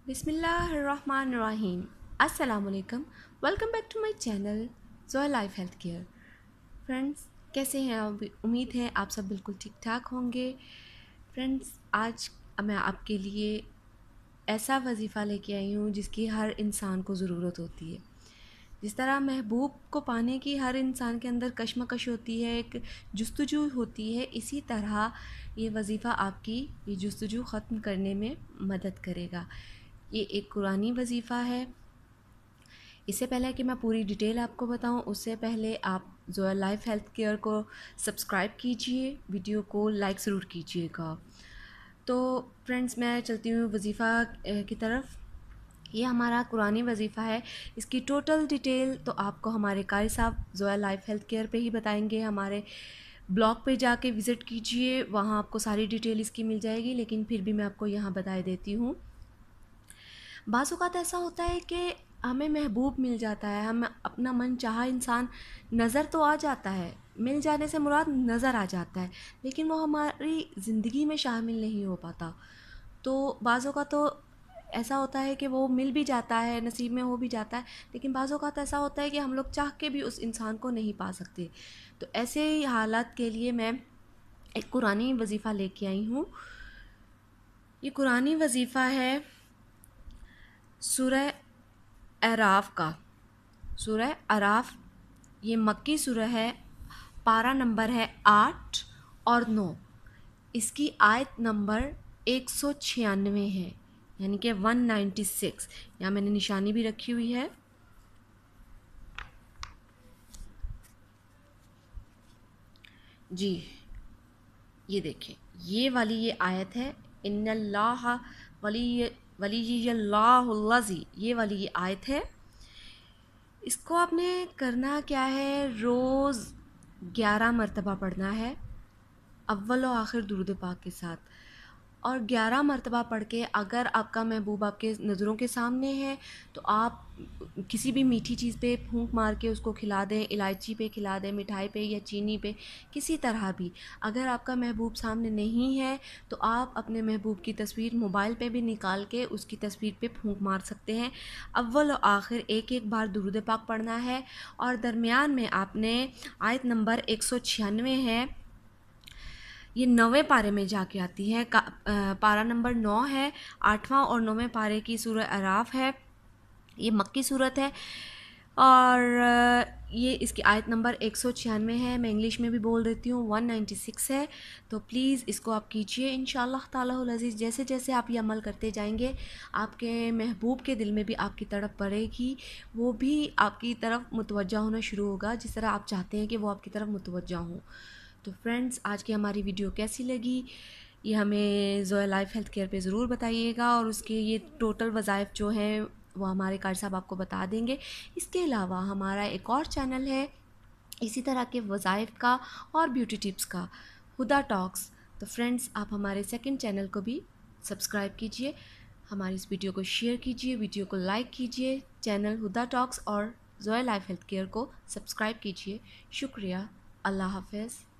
बिस्मिल्लाहिर्रहमानिर्रहीम। अस्सलाम वालेकुम। Welcome back to my channel Zoya life health care. Friends, कैसे हैं आप? उम्मीद है आप सब बिल्कुल ठीक ठाक होंगे। फ्रेंड्स, आज मैं आपके लिए ऐसा वजीफ़ा लेके आई हूँ जिसकी हर इंसान को ज़रूरत होती है। जिस तरह महबूब को पाने की हर इंसान के अंदर कशमकश होती है, एक जुस्तजू होती है, इसी तरह ये वजीफ़ा आपकी ये जुस्तजू ख़त्म करने में मदद करेगा। ये एक कुरानी वजीफ़ा है। इससे पहले कि मैं पूरी डिटेल आपको बताऊं, उससे पहले आप ज़ोया लाइफ हेल्थ केयर को सब्सक्राइब कीजिए, वीडियो को लाइक ज़रूर कीजिएगा। तो फ्रेंड्स, मैं चलती हूँ वजीफ़ा की तरफ। ये हमारा कुरानी वजीफ़ा है। इसकी टोटल डिटेल तो आपको हमारे कारी साहब ज़ोया लाइफ हेल्थ केयर पे ही बताएंगे। हमारे ब्लॉग पे जाके विज़िट कीजिए, वहाँ आपको सारी डिटेल इसकी मिल जाएगी, लेकिन फिर भी मैं आपको यहाँ बता देती हूँ। बाज़ औक़ात ऐसा होता है कि हमें महबूब मिल जाता है, हम अपना मन चाहा इंसान नज़र तो आ जाता है, मिल जाने से मुराद नज़र आ जाता है, लेकिन वो हमारी ज़िंदगी में शामिल नहीं हो पाता। तो बाज़ औक़ात तो ऐसा होता है कि वो मिल भी जाता है, नसीब में हो भी जाता है, लेकिन बाज़ औक़ात ऐसा होता है कि हम लोग चाह के भी उस इंसान को नहीं पा सकते। तो ऐसे ही हालात के लिए मैं एक कुरानी वजीफ़ा लेके आई हूँ। ये कुरानी वजीफ़ा है सूरह अराफ का। सूरह अराफ ये मक्की सूरह है। पारा नंबर है 8 और 9। इसकी आयत नंबर 196 है, यानी कि 196। यहाँ मैंने निशानी भी रखी हुई है। जी, ये देखें, ये वाली ये आयत है, इन्नल्लाह वलिय्युल्लाहुल्लज़ी, ये वाली ये आयत है। इसको आपने करना क्या है, रोज़ 11 मरतबा पढ़ना है, अव्वल और आखिर दुरूद पाक के साथ। और 11 मरतबा पढ़ के अगर आपका महबूब आपके नज़रों के सामने है तो आप किसी भी मीठी चीज़ पे फूंक मार के उसको खिला दें, इलायची पे खिला दें, मिठाई पे या चीनी पे, किसी तरह भी। अगर आपका महबूब सामने नहीं है तो आप अपने महबूब की तस्वीर मोबाइल पे भी निकाल के उसकी तस्वीर पे फूंक मार सकते हैं। अव्वल और आखिर एक एक बार दुरूद पाक पढ़ना है, और दरमियान में आपने आयत नंबर 196 है, ये 9वें पारे में जाके आती है। पारा नंबर 9 है, 8वां और 9वें पारे की सूरह अराफ है। ये मक्की सूरत है, और ये इसकी आयत नंबर 196 है। मैं इंग्लिश में भी बोल देती हूँ, 196 है। तो प्लीज़ इसको आप कीजिए इंशाअल्लाह तालाहुल अज़ीज़। जैसे जैसे आप ये अमल करते जाएंगे, आपके महबूब के दिल में भी आपकी तड़प बढ़ेगी, वो भी आपकी तरफ मुतवज्जा होना शुरू होगा, जिस तरह आप चाहते हैं कि वो आपकी तरफ मुतवज्जा हों। तो फ्रेंड्स, आज की हमारी वीडियो कैसी लगी ये हमें ज़ोया लाइफ हेल्थ केयर पे ज़रूर बताइएगा, और उसके ये टोटल वज़ाइफ जो हैं वो हमारे कार साहब आपको बता देंगे। इसके अलावा हमारा एक और चैनल है इसी तरह के वज़ाइफ का और ब्यूटी टिप्स का, हुदा टॉक्स। तो फ्रेंड्स, आप हमारे सेकंड चैनल को भी सब्सक्राइब कीजिए, हमारी इस वीडियो को शेयर कीजिए, वीडियो को लाइक कीजिए, चैनल हुदा टॉक्स और ज़ोया लाइफ हेल्थ केयर को सब्सक्राइब कीजिए। शुक्रिया। अल्लाह हाफ़िज़।